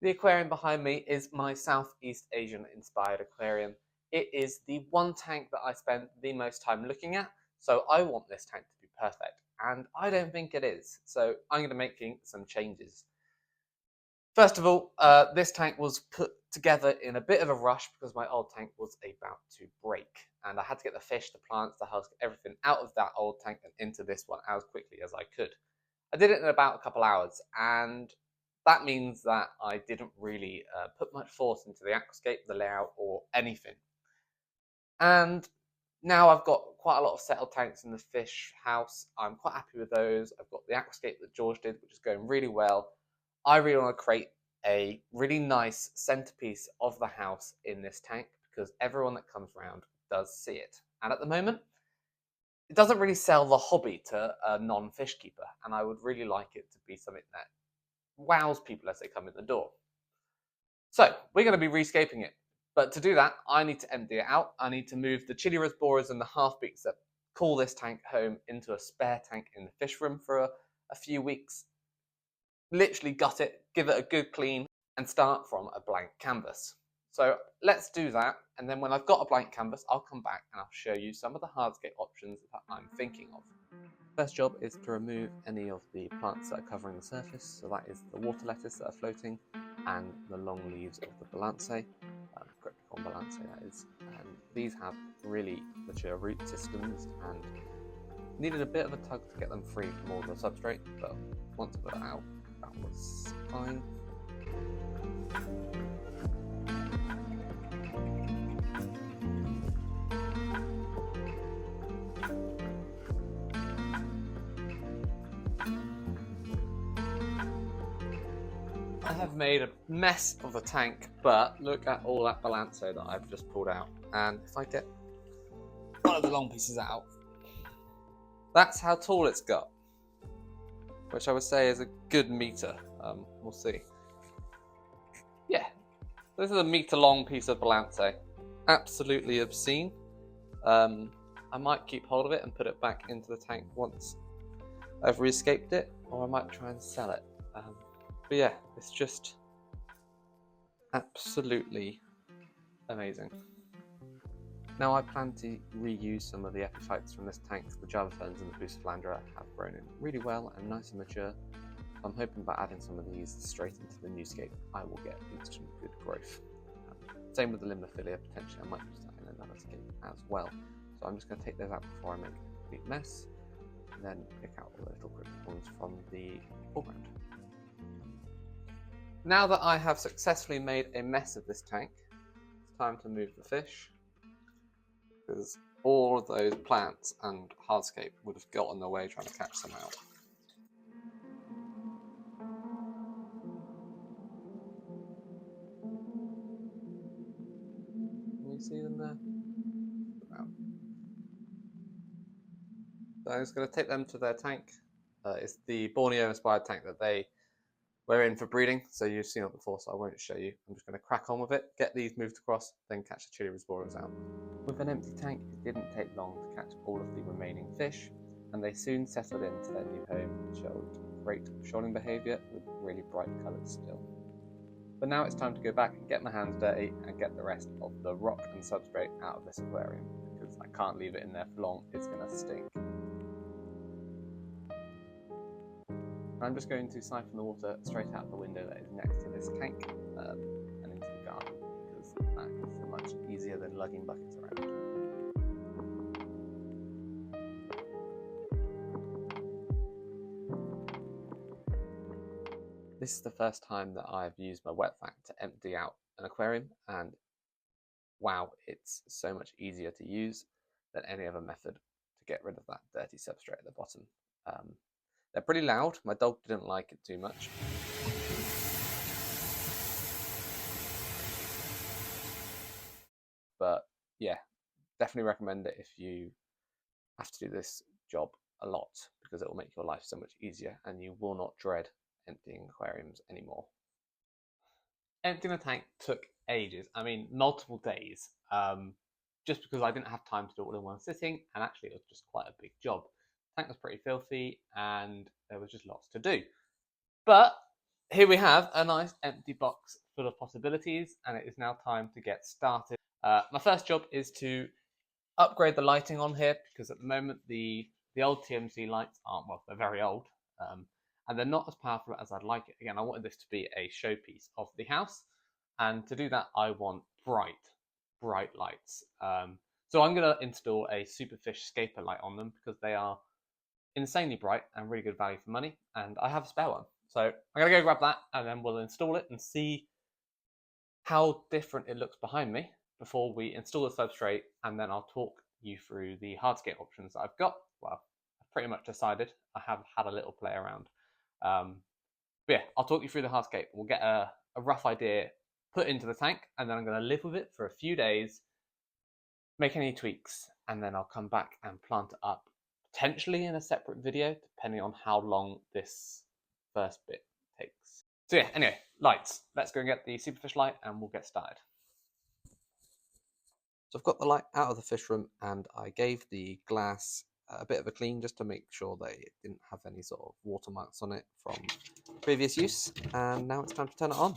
The aquarium behind me is my Southeast Asian inspired aquarium. It is the one tank that I spend the most time looking at, so I want this tank to be perfect, and I don't think it is, so I'm going to be making some changes. First of all, this tank was put together in a bit of a rush because my old tank was about to break, and I had to get the fish, the plants, the hulls, everything out of that old tank and into this one as quickly as I could. I did it in about a couple hours, and that means that I didn't really put much force into the aquascape, the layout, or anything. And now I've got quite a lot of settled tanks in the fish house. I'm quite happy with those. I've got the aquascape that George did, which is going really well. I really want to create a really nice centerpiece of the house in this tank because everyone that comes around does see it. And at the moment, it doesn't really sell the hobby to a non-fish keeper, and I would really like it to be something that wows people as they come in the door. So we're going to be rescaping it, but to do that, I need to empty it out. I need to move the chili borers and the half beaks that call this tank home into a spare tank in the fish room for a few weeks. Literally gut it, give it a good clean, and start from a blank canvas. So let's do that, and then when I've got a blank canvas, I'll come back and I'll show you some of the hardscape options that I'm thinking of. First job is to remove any of the plants that are covering the surface, so that is the water lettuce that are floating and the long leaves of the balansae, Crypticon balansae that is, and these have really mature root systems and needed a bit of a tug to get them free from all the substrate, but once I got it out, that was fine. I have made a mess of the tank, but look at all that balansae that I've just pulled out. And if I get one of the long pieces out, that's how tall it's got, which I would say is a good meter. We'll see. Yeah, this is a meter long piece of balansae. Absolutely obscene. I might keep hold of it and put it back into the tank once I've re-escaped it, or I might try and sell it. But yeah, it's just absolutely amazing. Now I plan to reuse some of the epiphytes from this tank. The Java ferns and the Bucephalandra have grown in really well and nice and mature. I'm hoping by adding some of these straight into the new scape, I will get instant good growth. Same with the Limnophilia, potentially I might use that in another scape as well. So I'm just going to take those out before I make a complete mess, and then pick out all the little crypticons from the foreground. Now that I have successfully made a mess of this tank, it's time to move the fish, because all of those plants and hardscape would have got in the way trying to catch them out. Can you see them there? So I'm just going to take them to their tank. It's the Borneo inspired tank that they were in for breeding, so you've seen it before, so I won't show you. I'm just going to crack on with it, get these moved across, then catch the chili borers out. With an empty tank, it didn't take long to catch all of the remaining fish, and they soon settled into their new home and showed great shoaling behaviour with really bright colours still. But now it's time to go back and get my hands dirty and get the rest of the rock and substrate out of this aquarium, because I can't leave it in there for long, it's going to stink. I'm just going to siphon the water straight out the window that is next to this tank and into the garden, because that is much easier than lugging buckets around. This is the first time that I've used my wet vac to empty out an aquarium, and wow, it's so much easier to use than any other method to get rid of that dirty substrate at the bottom. They're pretty loud. My dog didn't like it too much. But yeah, definitely recommend it if you have to do this job a lot, because it will make your life so much easier and you will not dread emptying aquariums anymore. Emptying a tank took ages. I mean, multiple days. Just because I didn't have time to do it all in one sitting, and actually it was just quite a big job. The tank was pretty filthy and there was just lots to do. But here we have a nice empty box full of possibilities, and it is now time to get started. My first job is to upgrade the lighting on here, because at the moment the old TMC lights aren't, well, they're very old, and they're not as powerful as I'd like it. Again, I wanted this to be a showpiece of the house, and to do that I want bright lights. So I'm going to install a Superfish Scaper light on them, because they are insanely bright and really good value for money, and I have a spare one. So I'm going to go grab that, and then we'll install it and see how different it looks behind me before we install the substrate, and then I'll talk you through the hardscape options that I've got. Well, I've pretty much decided. I have had a little play around. But yeah, I'll talk you through the hardscape. We'll get a rough idea put into the tank, and then I'm going to live with it for a few days, make any tweaks, and then I'll come back and plant it up, potentially in a separate video, depending on how long this first bit takes. So yeah, anyway, lights. Let's go and get the Superfish light and we'll get started. So I've got the light out of the fish room, and I gave the glass a bit of a clean just to make sure that it didn't have any sort of watermarks on it from previous use, and now it's time to turn it on.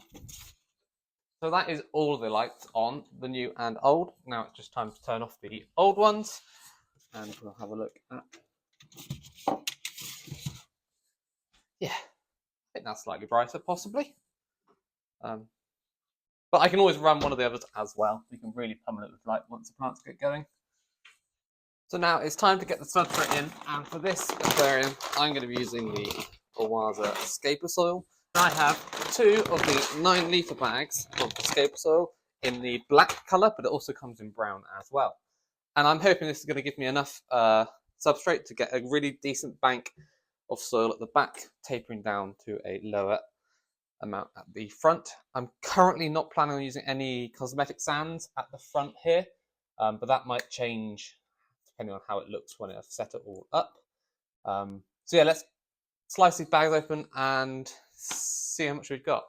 So that is all of the lights on, the new and old. Now it's just time to turn off the old ones, and we'll have a look at... Yeah, I think that's slightly brighter, possibly. But I can always run one of the others as well. You can really pummel it with light once the plants get going. So now it's time to get the substrate in, and for this aquarium, I'm going to be using the Oase ScaperSoil. I have 2 of the 9-litre bags of the ScaperSoil in the black colour, but it also comes in brown as well. And I'm hoping this is going to give me enough substrate to get a really decent bank of soil at the back, tapering down to a lower amount at the front. I'm currently not planning on using any cosmetic sands at the front here, but that might change depending on how it looks when I've set it all up. So yeah, let's slice these bags open and see how much we've got.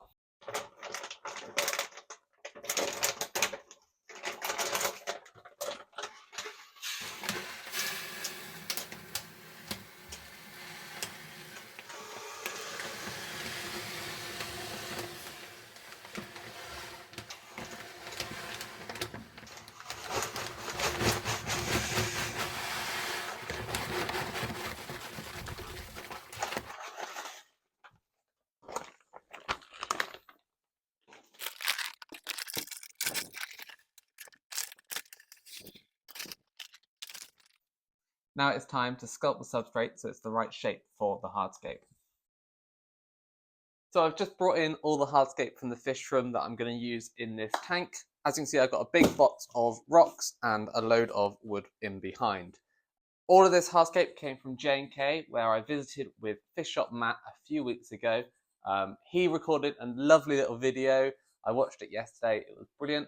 Now it's time to sculpt the substrate so it's the right shape for the hardscape. So I've just brought in all the hardscape from the fish room that I'm going to use in this tank. As you can see, I've got a big box of rocks and a load of wood in behind. All of this hardscape came from J&K, where I visited with Fish Shop Matt a few weeks ago. He recorded a lovely little video. I watched it yesterday. It was brilliant.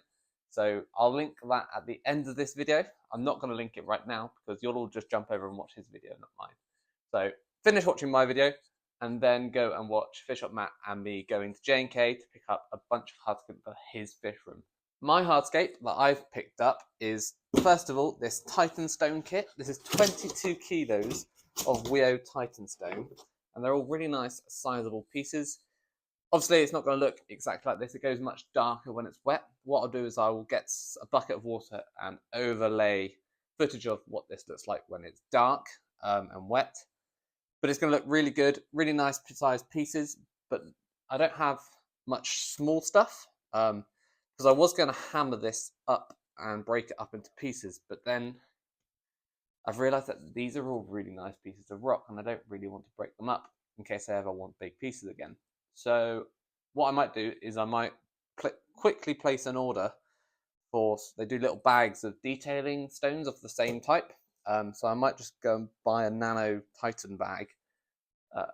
So I'll link that at the end of this video. I'm not going to link it right now because you'll all just jump over and watch his video, not mine. So finish watching my video and then go and watch Fish Up Matt and me going to J&K to pick up a bunch of hardscape for his fish room. My hardscape that I've picked up is, first of all, this Titan stone kit. This is 22 kilos of WEO Titan stone, and they're all really nice, sizable pieces. Obviously, it's not going to look exactly like this. It goes much darker when it's wet. What I'll do is I will get a bucket of water and overlay footage of what this looks like when it's dark and wet. But it's going to look really good, really nice sized pieces. But I don't have much small stuff because I was going to hammer this up and break it up into pieces. But then I've realised that these are all really nice pieces of rock and I don't really want to break them up in case I ever want big pieces again. So what I might do is I might quickly place an order for, they do little bags of detailing stones of the same type. So I might just go and buy a nano Titan bag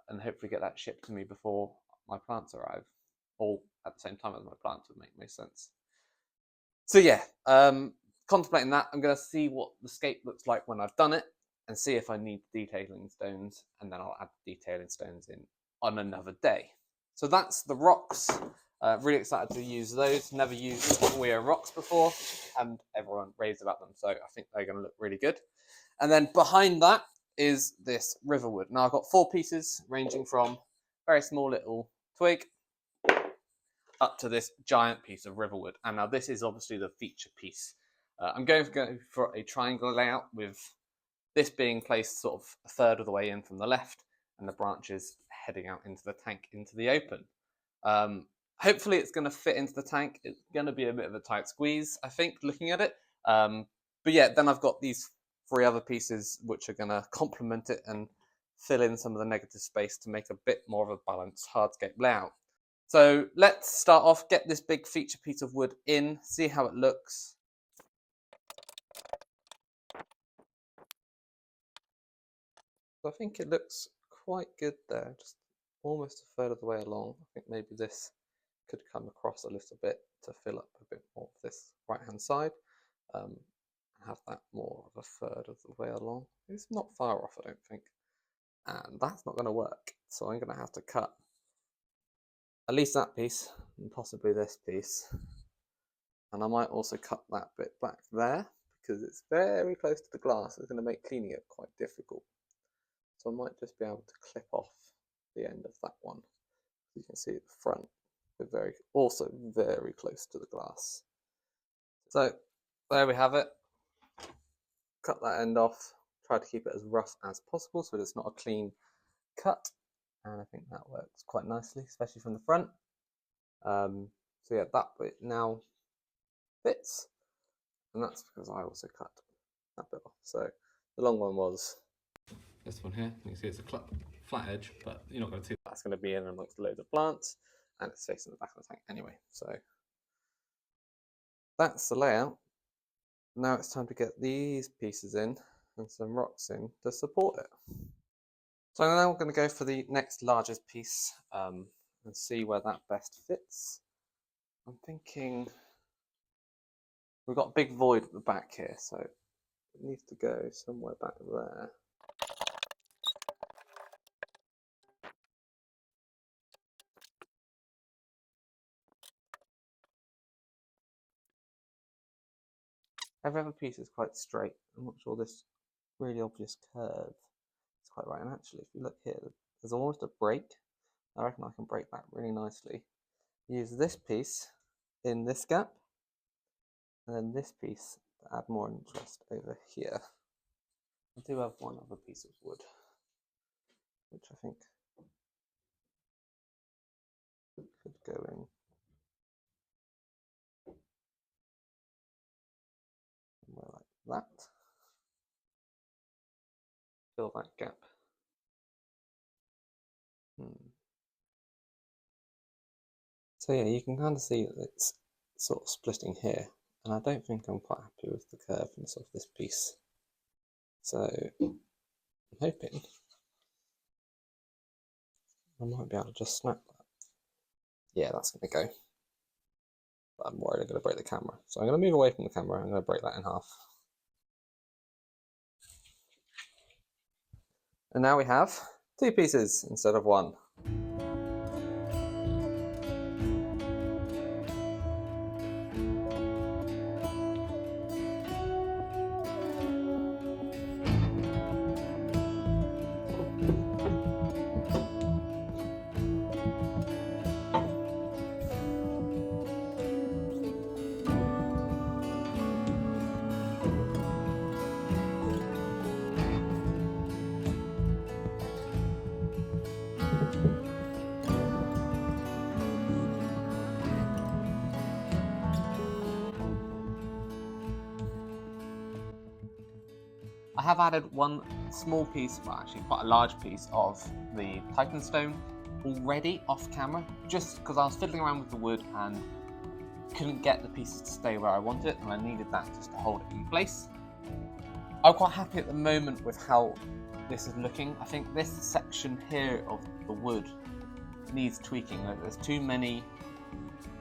and hopefully get that shipped to me before my plants arrive. Or at the same time as my plants would make most sense. So yeah, contemplating that, I'm going to see what the scape looks like when I've done it and see if I need detailing stones, and then I'll add detailing stones in on another day. So that's the rocks. Really excited to use those. Never used WEO rocks before, and everyone raves about them. So I think they're going to look really good. And then behind that is this riverwood. Now I've got 4 pieces ranging from very small little twig up to this giant piece of riverwood. And now this is obviously the feature piece. I'm going to go for a triangle layout with this being placed sort of a third of the way in from the left and the branches heading out into the tank, into the open. Hopefully it's going to fit into the tank. It's going to be a bit of a tight squeeze, I think, looking at it. But yeah, then I've got these 3 other pieces which are going to complement it and fill in some of the negative space to make a bit more of a balanced hardscape layout. So let's start off, get this big feature piece of wood in, see how it looks. So I think it looks quite good there, just almost a third of the way along. I think maybe this could come across a little bit to fill up a bit more of this right hand side. Have that more of a third of the way along. It's not far off, I don't think. And that's not going to work. So I'm going to have to cut at least that piece and possibly this piece. And I might also cut that bit back there because it's very close to the glass. It's going to make cleaning it quite difficult. So I might just be able to clip off the end of that one. You can see at the front, we're also very close to the glass. So there we have it. Cut that end off. Try to keep it as rough as possible so it's not a clean cut. And I think that works quite nicely, especially from the front. So yeah, that bit now fits. And that's because I also cut that bit off. So the long one was this one here. You can see it's a flat edge, but you're not going to see that's going to be in amongst loads of plants, and it's facing the back of the tank anyway. So that's the layout. Now it's time to get these pieces in and some rocks in to support it. So now we're going to go for the next largest piece and see where that best fits. I'm thinking we've got a big void at the back here, so it needs to go somewhere back there. Every other piece is quite straight. I'm not sure this really obvious curve is quite right. And actually, if you look here, there's almost a break. I reckon I can break that really nicely. Use this piece in this gap, and then this piece to add more interest over here. I do have one other piece of wood, which I think could go in somewhere like that. Fill that gap. So yeah, you can kind of see that it's sort of splitting here, and I don't think I'm quite happy with the curveness of this piece. So I'm hoping I might be able to just snap that. Yeah, that's going to go. But I'm worried I'm going to break the camera. So I'm going to move away from the camera. I'm going to break that in half. And now we have 2 pieces instead of 1. I have added one small piece, well actually quite a large piece of the Titan stone already off camera, just because I was fiddling around with the wood and couldn't get the pieces to stay where I wanted it, and I needed that just to hold it in place. I'm quite happy at the moment with how this is looking. I think this section here of the wood needs tweaking. There's too many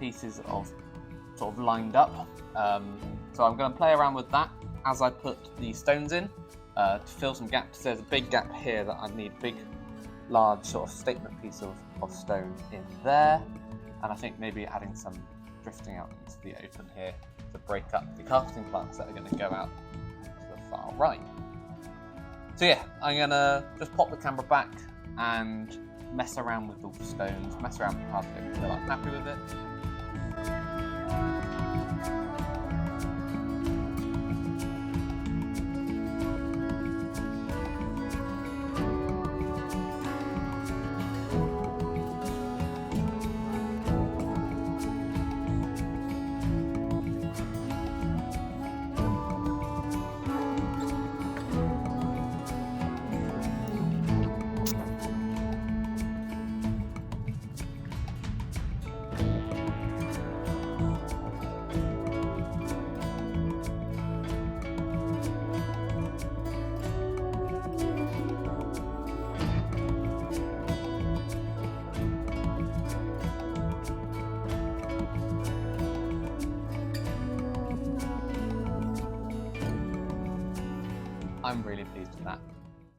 pieces of sort of lined up, so I'm going to play around with that as I put the stones in to fill some gaps. There's a big gap here that I need a big, large sort of statement piece of stone in there, and I think maybe adding some drifting out into the open here to break up the carpeting plants that are going to go out to the far right. So yeah, I'm going to just pop the camera back and mess around with the stones, mess around with the carpeting until I'm happy with it. I'm really pleased with that.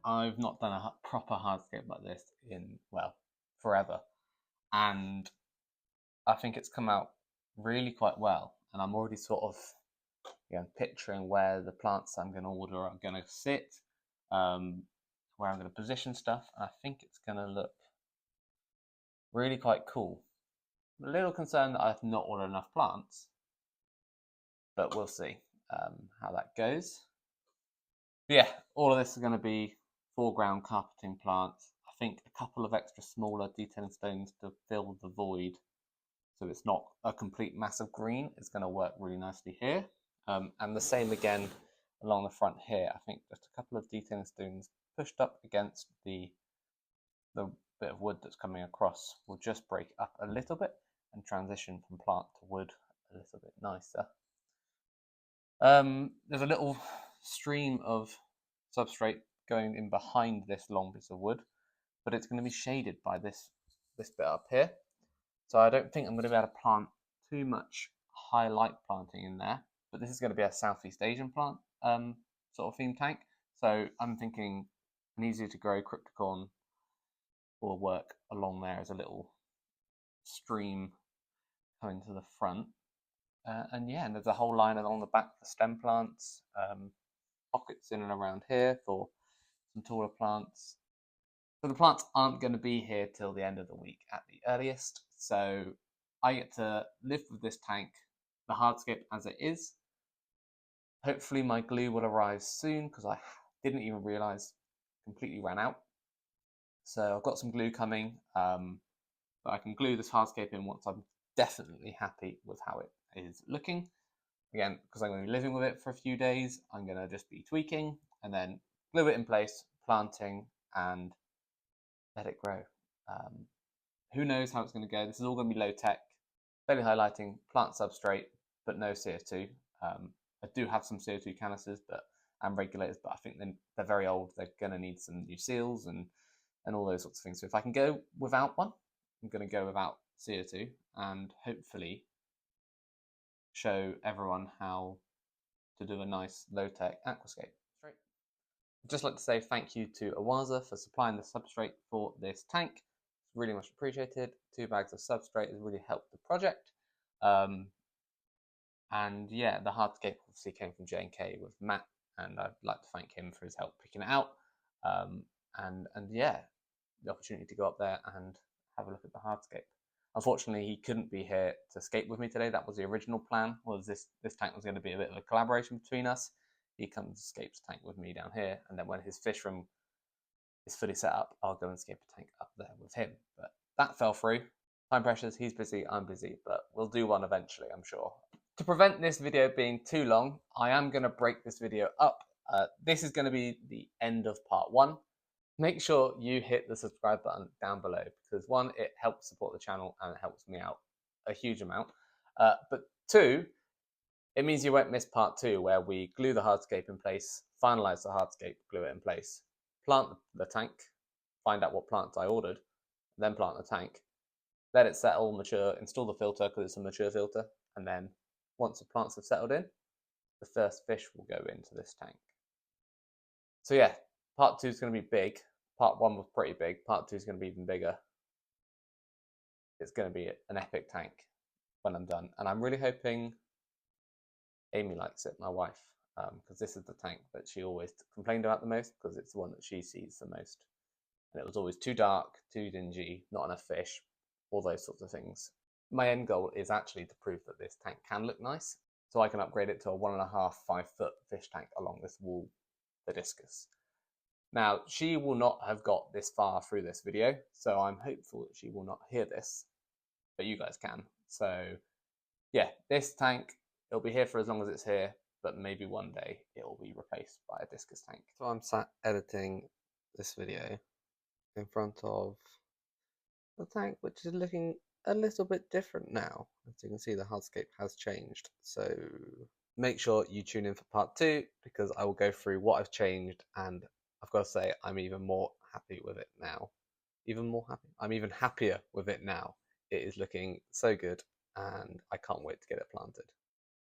I've not done a proper hardscape like this in, well, forever. And I think it's come out really quite well. And I'm already sort of picturing where the plants I'm going to order are going to sit, where I'm going to position stuff. And I think it's going to look really quite cool. I'm a little concerned that I've not ordered enough plants, but we'll see how that goes. But yeah, all of this is going to be foreground carpeting plants. I think a couple of extra smaller detailing stones to fill the void, so it's not a complete mass of green. It's going to work really nicely here. And the same again along the front here. I think just a couple of detailing stones pushed up against the bit of wood that's coming across will just break up a little bit and transition from plant to wood a little bit nicer. There's a little stream of substrate going in behind this long piece of wood, but it's going to be shaded by this bit up here. So I don't think I'm going to be able to plant too much high light planting in there, but this is going to be a Southeast Asian plant sort of theme tank. So I'm thinking an easy to grow cryptocorn will work along there as a little stream coming to the front. And yeah, and there's a whole line along the back for stem plants, pockets in and around here for some taller plants. So the plants aren't going to be here till the end of the week at the earliest. So I get to live with this tank, the hardscape as it is. Hopefully my glue will arrive soon because I didn't even realize completely ran out. So I've got some glue coming, but I can glue this hardscape in once I'm definitely happy with how it is looking. Again, because I'm going to be living with it for a few days, I'm going to just be tweaking and then glue it in place, planting, and let it grow. Who knows how it's going to go? This is all going to be low tech, fairly highlighting plant substrate, but no CO2. I do have some CO2 canisters and regulators, but I think they're very old. They're going to need some new seals and all those sorts of things. So if I can go without one, I'm going to go without CO2 and hopefully show everyone how to do a nice low-tech aquascape. I'd just like to say thank you to Oase for supplying the substrate for this tank. It's really much appreciated. 2 bags of substrate has really helped the project. And yeah, the hardscape obviously came from J&K with Matt, and I'd like to thank him for his help picking it out. And yeah, the opportunity to go up there and have a look at the hardscape. Unfortunately, he couldn't be here to scape with me today. That was the original plan, was this tank was going to be a bit of a collaboration between us. He comes scapes tank with me down here, and then when his fish room is fully set up, I'll go and scape a tank up there with him. But that fell through. Time pressures, he's busy, I'm busy, but we'll do one eventually, I'm sure. To prevent this video being too long, I am going to break this video up. This is going to be the end of part 1. Make sure you hit the subscribe button down below because 1, it helps support the channel and it helps me out a huge amount. But 2, it means you won't miss part 2 where we glue the hardscape in place, finalize the hardscape, glue it in place, plant the tank, find out what plants I ordered, then plant the tank, let it settle, mature, install the filter because it's a mature filter, and then once the plants have settled in, the first fish will go into this tank. So yeah, part 2 is going to be big. Part 1 was pretty big. Part 2 is going to be even bigger. It's going to be an epic tank when I'm done. And I'm really hoping Amy likes it, my wife, because this is the tank that she always complained about the most because it's the one that she sees the most. And it was always too dark, too dingy, not enough fish, all those sorts of things. My end goal is actually to prove that this tank can look nice, so I can upgrade it to a 1.5, 5 foot fish tank along this wall, the discus. Now, she will not have got this far through this video, so I'm hopeful that she will not hear this, but you guys can. So yeah, this tank, it'll be here for as long as it's here, but maybe one day it will be replaced by a discus tank. So I'm sat editing this video in front of the tank, which is looking a little bit different now. As you can see, the hardscape has changed. So make sure you tune in for part 2 because I will go through what I've changed, and I've got to say I'm even more happy with it now. Even more happy? I'm even happier with it now. It is looking so good and I can't wait to get it planted.